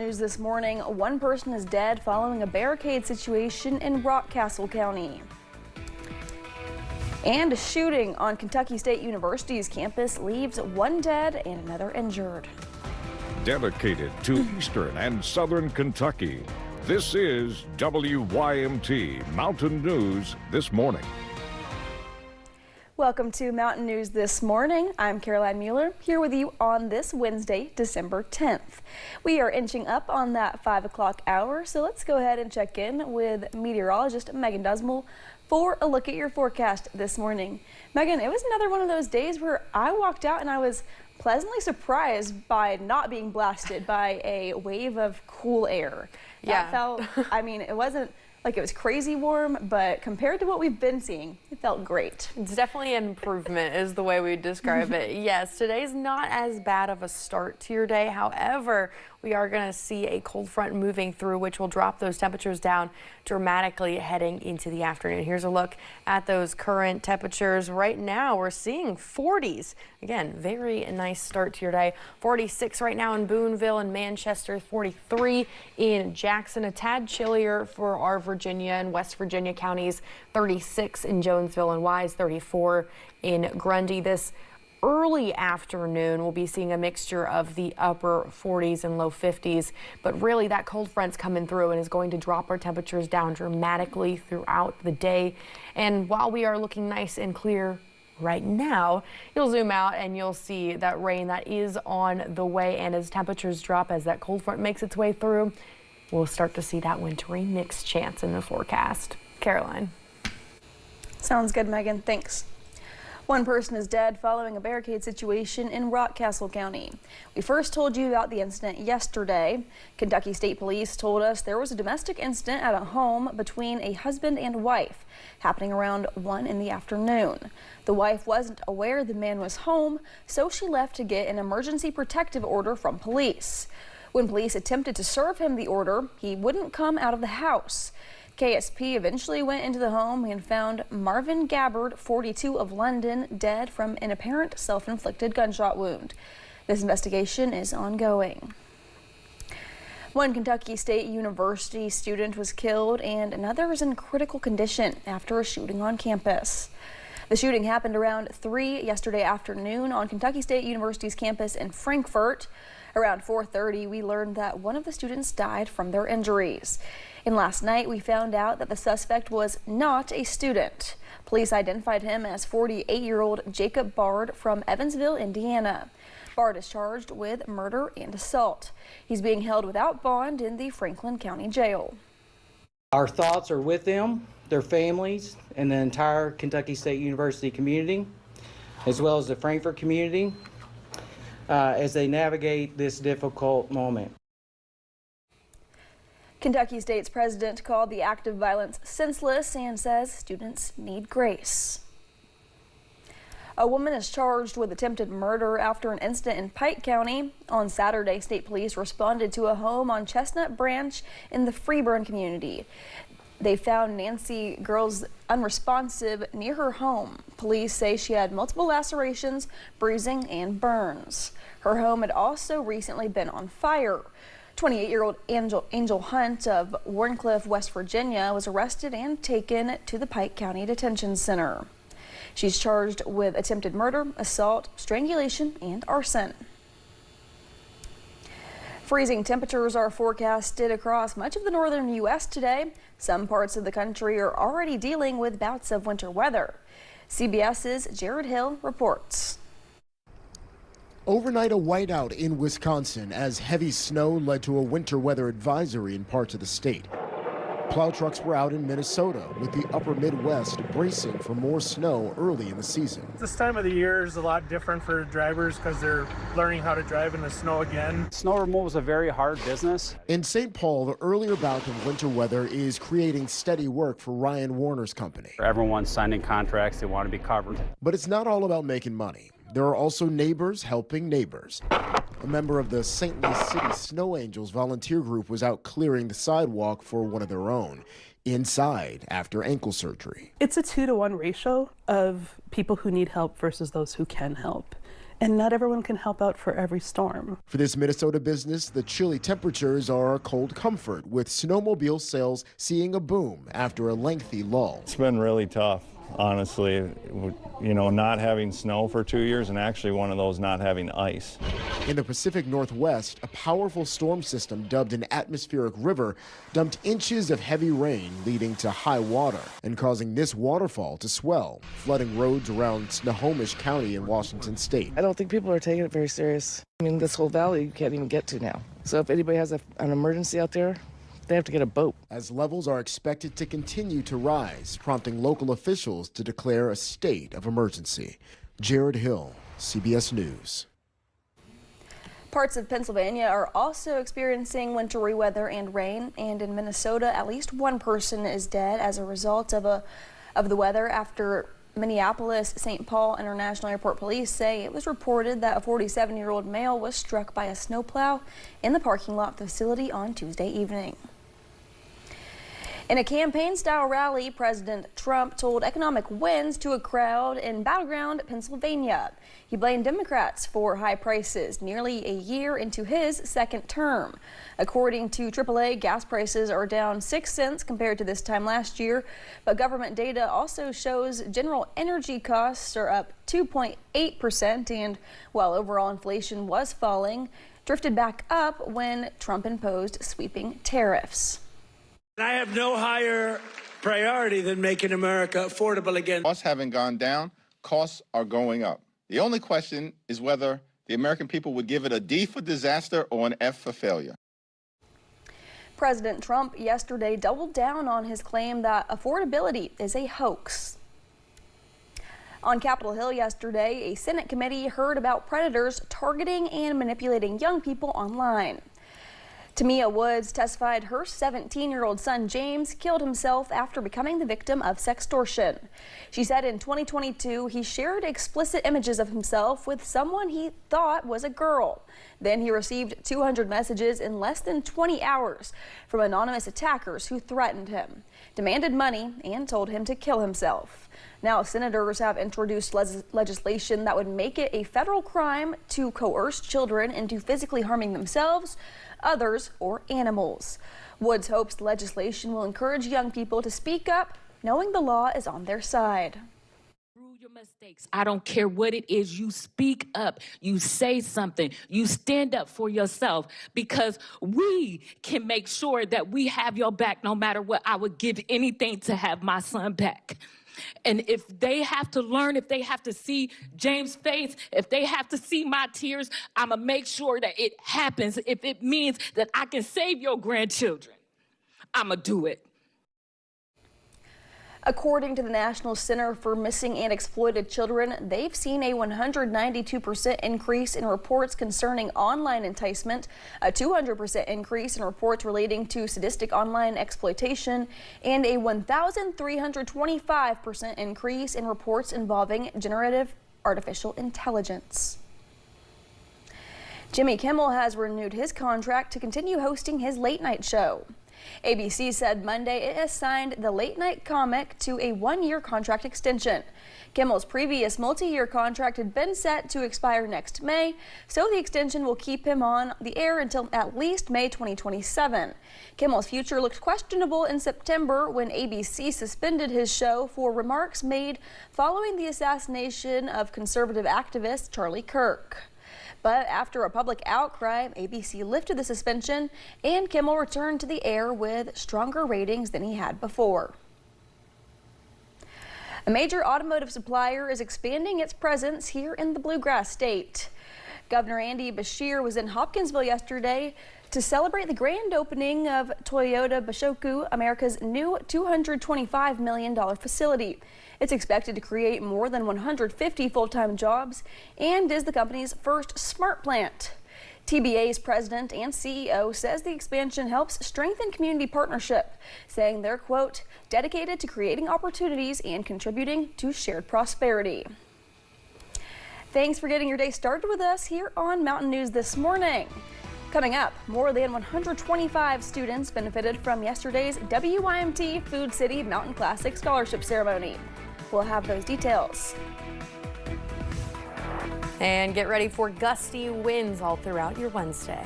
News this morning, one person is dead following a barricade situation in Rockcastle County. And a shooting on Kentucky State University's campus leaves one dead and another injured. Dedicated to Eastern and Southern Kentucky, this is WYMT Mountain News This Morning. Welcome to Mountain News This Morning. I'm Caroline Mueller, here with you on this Wednesday, December 10th. We are inching up on that 5 o'clock hour, so let's go ahead and check in with meteorologist Megan Dusmel for a look at your forecast this morning. Megan, it was another one of those days where I walked out and I was pleasantly surprised by not being blasted by a wave of cool air. That felt, I mean, it wasn't like it was crazy warm, but compared to what we've been seeing, it felt great. It's definitely an improvement is the way we describe it. Yes, today's not as bad of a start to your day. However, we are going to see a cold front moving through, which will drop those temperatures down dramatically heading into the afternoon. Here's a look at those current temperatures. Right now, we're seeing 40s. Again, very nice start to your day. 46 right now in Boonville and Manchester, 43 in Jackson, a tad chillier for our Virginia and West Virginia counties, 36 in Jonesville and Wise, 34 in Grundy. This early afternoon, we'll be seeing a mixture of the upper 40s and low 50s, but really that cold front's coming through and is going to drop our temperatures down dramatically throughout the day. And while we are looking nice and clear right now, you'll zoom out and you'll see that rain that is on the way. And as temperatures drop, as that cold front makes its way through, we'll start to see that wintry mix chance in the forecast. Caroline. Sounds good, Megan. Thanks. One person is dead following a barricade situation in Rockcastle County. We first told you about the incident yesterday. Kentucky State Police told us there was a domestic incident at a home between a husband and wife happening around 1 in the afternoon. The wife wasn't aware the man was home, so she left to get an emergency protective order from police. When police attempted to serve him the order, he wouldn't come out of the house. KSP eventually went into the home and found Marvin Gabbard, 42 of London, dead from an apparent self-inflicted gunshot wound. This investigation is ongoing. One Kentucky State University student was killed and another is in critical condition after a shooting on campus. The shooting happened around 3 yesterday afternoon on Kentucky State University's campus in Frankfort. Around 4:30, we learned that one of the students died from their injuries. And last night, we found out that the suspect was not a student. Police identified him as 48-year-old Jacob Bard from Evansville, Indiana. Bard is charged with murder and assault. He's being held without bond in the Franklin County Jail. Our thoughts are with them, their families, and the entire Kentucky State University community, as well as the Frankfort community, as they navigate this difficult moment. Kentucky State's president called the act of violence senseless and says students need grace. A woman is charged with attempted murder after an incident in Pike County. On Saturday, state police responded to a home on Chestnut Branch in the Freeburn community. They found Nancy Girls unresponsive near her home. Police say she had multiple lacerations, bruising, and burns. Her home had also recently been on fire. 28-year-old Angel Hunt of Warncliffe, West Virginia, was arrested and taken to the Pike County Detention Center. She's charged with attempted murder, assault, strangulation, and arson. Freezing temperatures are forecasted across much of the northern U.S. today. Some parts of the country are already dealing with bouts of winter weather. CBS's Jared Hill reports. Overnight, a whiteout in Wisconsin as heavy snow led to a winter weather advisory in parts of the state. Plow trucks were out in Minnesota, with the upper Midwest bracing for more snow early in the season. This time of the year is a lot different for drivers because they're learning how to drive in the snow again. Snow removal is a very hard business. In St. Paul, the earlier bout of winter weather is creating steady work for Ryan Warner's company. Everyone's signing contracts, they want to be covered. But it's not all about making money. There are also neighbors helping neighbors. A member of the St. Louis City Snow Angels volunteer group was out clearing the sidewalk for one of their own, inside after ankle surgery. It's a 2-to-1 ratio of people who need help versus those who can help. And not everyone can help out for every storm. For this Minnesota business, the chilly temperatures are a cold comfort, with snowmobile sales seeing a boom after a lengthy lull. It's been really tough, honestly, you know, not having snow for 2 years and actually one of those not having ice. In the Pacific Northwest, a powerful storm system dubbed an atmospheric river dumped inches of heavy rain, leading to high water and causing this waterfall to swell, flooding roads around Snohomish County in Washington State. I don't think people are taking it very serious. I mean, this whole valley you can't even get to now. So if anybody has an emergency out there, they have to get a boat. As levels are expected to continue to rise, prompting local officials to declare a state of emergency. Jared Hill, CBS News. Parts of Pennsylvania are also experiencing wintry weather and rain, and in Minnesota, at least one person is dead as a result of the weather after Minneapolis-St. Paul International Airport police say it was reported that a 47-year-old male was struck by a snowplow in the parking lot facility on Tuesday evening. In a campaign-style rally, President Trump told economic wins to a crowd in battleground Pennsylvania. He blamed Democrats for high prices nearly a year into his second term. According to AAA, gas prices are down 6 cents compared to this time last year, but government data also shows general energy costs are up 2.8%, and while overall inflation was falling, drifted back up when Trump imposed sweeping tariffs. I have no higher priority than making America affordable again. Costs haven't gone down, costs are going up. The only question is whether the American people would give it a D for disaster or an F for failure. President Trump yesterday doubled down on his claim that affordability is a hoax. On Capitol Hill yesterday, a Senate committee heard about predators targeting and manipulating young people online. Tamia Woods testified her 17-year-old son James killed himself after becoming the victim of sextortion. She said in 2022 he shared explicit images of himself with someone he thought was a girl. Then he received 200 messages in less than 20 hours from anonymous attackers who threatened him, demanded money, and told him to kill himself. Now, senators have introduced legislation that would make it a federal crime to coerce children into physically harming themselves, others, or animals. Woods hopes the legislation will encourage young people to speak up, knowing the law is on their side. Through your mistakes, I don't care what it is, you speak up, you say something, you stand up for yourself, because we can make sure that we have your back no matter what. I would give anything to have my son back. And if they have to learn, if they have to see James' face, if they have to see my tears, I'm going to make sure that it happens. If it means that I can save your grandchildren, I'm going to do it. According to the National Center for Missing and Exploited Children, they've seen a 192% increase in reports concerning online enticement, a 200% increase in reports relating to sadistic online exploitation, and a 1,325% increase in reports involving generative artificial intelligence. Jimmy Kimmel has renewed his contract to continue hosting his late-night show. ABC said Monday it has signed the late-night comic to a one-year contract extension. Kimmel's previous multi-year contract had been set to expire next May, so the extension will keep him on the air until at least May 2027. Kimmel's future looked questionable in September when ABC suspended his show for remarks made following the assassination of conservative activist Charlie Kirk. But after a public outcry, ABC lifted the suspension and Kimmel returned to the air with stronger ratings than he had before. A major automotive supplier is expanding its presence here in the Bluegrass State. Governor Andy Beshear was in Hopkinsville yesterday to celebrate the grand opening of Toyota Bashoku, America's new $225 million facility. It's expected to create more than 150 full-time jobs and is the company's first smart plant. TBA's president and CEO says the expansion helps strengthen community partnership, saying they're, quote, dedicated to creating opportunities and contributing to shared prosperity. Thanks for getting your day started with us here on Mountain News this morning. Coming up, more than 125 students benefited from yesterday's WYMT Food City Mountain Classic Scholarship Ceremony. We'll have those details. And get ready for gusty winds all throughout your Wednesday.